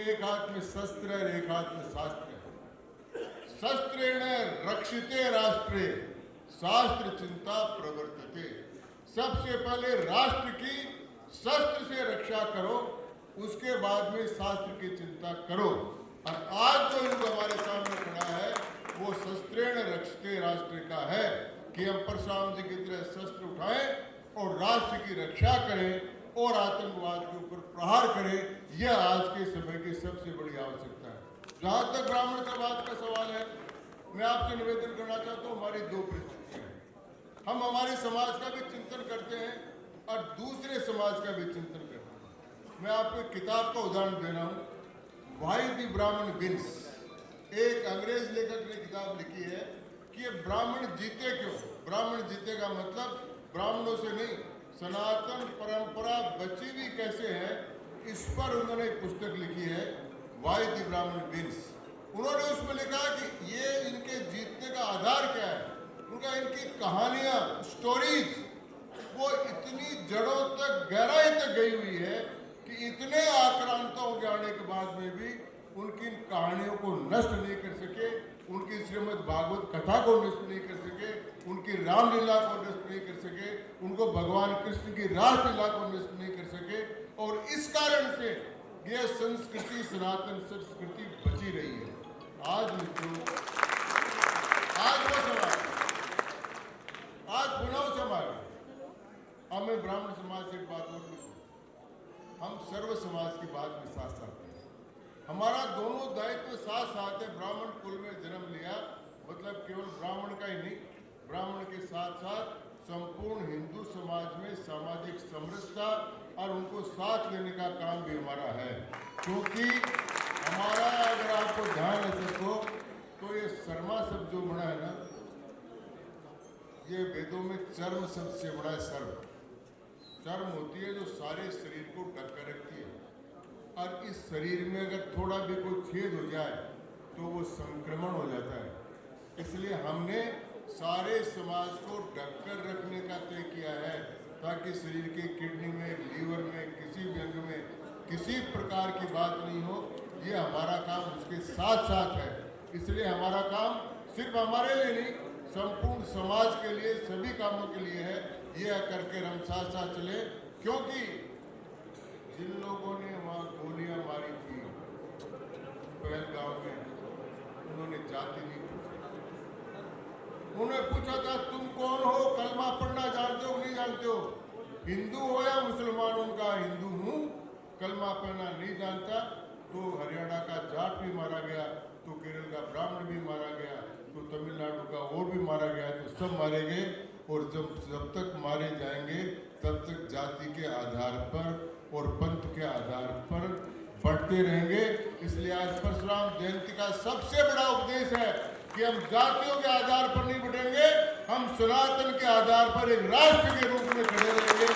एक हाथ में शस्त्र है, एक हाथ में शास्त्र है। शस्त्रेण रक्षिते राष्ट्रे शास्त्र चिंता प्रवर्तते। सबसे पहले राष्ट्र की शस्त्र से रक्षा करो, उसके बाद में शास्त्र की चिंता करो। और आज जो इनको हमारे सामने खड़ा है वो शस्त्रेण रक्षिते राष्ट्र का है कि हम परशुराम जी की तरह शस्त्र उठाएं और राष्ट्र की रक्षा करें और आतंकवाद के ऊपर प्रहार करें। यह आज के समय की सबसे बड़ी आवश्यकता है। जहां तक ब्राह्मण समाज का सवाल है, मैं आपसे निवेदन करना चाहता हूं, हमारी दो परिस्थितियां हैं। हम हमारे समाज का भी चिंतन करते हैं और दूसरे समाज का भी चिंतन करते हैं। मैं आपको एक किताब का उदाहरण दे रहा हूं, व्हाई द ब्राह्मण विंस। एक अंग्रेज लेखक ने किताब लिखी है कि ये ब्राह्मण जीते क्यों। ब्राह्मण जीतेगा मतलब ब्राह्मणों से नहीं, सनातन परंपरा बची भी कैसे है, इस पर उन्होंने एक पुस्तक लिखी है, व्हाई द ब्राह्मण विंस। उन्होंने उसमें लिखा कि ये इनके जीतने का आधार क्या है। उनका इनकी कहानियां, स्टोरीज वो इतनी जड़ों तक, गहराई तक गई हुई है कि इतने आक्रांताओं के आने के बाद में भी उनकी इन कहानियों को नष्ट नहीं कर सके, उनकी श्रीमद् भागवत कथा को नष्ट नहीं कर सके, उनकी रामलीला को नष्ट नहीं कर सके, उनको भगवान कृष्ण की रासलीला को नष्ट नहीं कर सके। और इस कारण से यह संस्कृति, सनातन संस्कृति बची रही है। आज मित्रों, आज वो समाज, आज पुनः समाज, हमें ब्राह्मण समाज से बात और नहीं, हम सर्व समाज की बात में साथ साथ हैं। हमारा दोनों दायित्व साथ साथ है। ब्राह्मण कुल में जन्म लिया मतलब केवल ब्राह्मण का ही नहीं, ब्राह्मण के साथ साथ संपूर्ण हिंदू समाज में सामाजिक समरसता और उनको साथ लेने का काम भी हमारा है। क्योंकि हमारा, अगर आपको ध्यान है तो ये शर्मा शब्द जो बना है ना, ये वेदों में चर्म शब्द से बना है। चर्म होती है जो सारे शरीर को ढक कर रखती है, और इस शरीर में अगर थोड़ा भी कोई छेद हो जाए तो वो संक्रमण हो जाता है। इसलिए हमने सारे समाज को ढककर रखने का तय किया है ताकि शरीर के किडनी में, लीवर में, किसी भी अंग में किसी प्रकार की बात नहीं हो। ये हमारा काम उसके साथ साथ है। इसलिए हमारा काम सिर्फ हमारे लिए नहीं, संपूर्ण समाज के लिए, सभी कामों के लिए है। यह करके हम साथ साथ चले, क्योंकि जिन लोगों ने वहाँ गोलियां मारी थी पहलगांव में, उन्होंने जाति नहीं पूछा। उन्होंने पूछा था तुम कौन हो, कलमा पढ़ना जानते हो नहीं जानते हो, हिंदू हो या मुसलमान। उनका हिंदू हूँ, कलमा पढ़ना नहीं जानता। तो हरियाणा का जाट भी मारा गया, तो केरल का ब्राह्मण भी मारा गया, तो तमिलनाडु का वो भी मारा गया, तो सब मारे गए। और जब तक मारे जाएंगे तब तक जाति के आधार पर और पंथ के आधार पर बढ़ते रहेंगे। इसलिए आज परशुराम जयंती का सबसे बड़ा उपदेश है कि हम जातियों के आधार पर नहीं बढ़ेंगे, हम सनातन के आधार पर एक राष्ट्र के रूप में खड़े रहेंगे।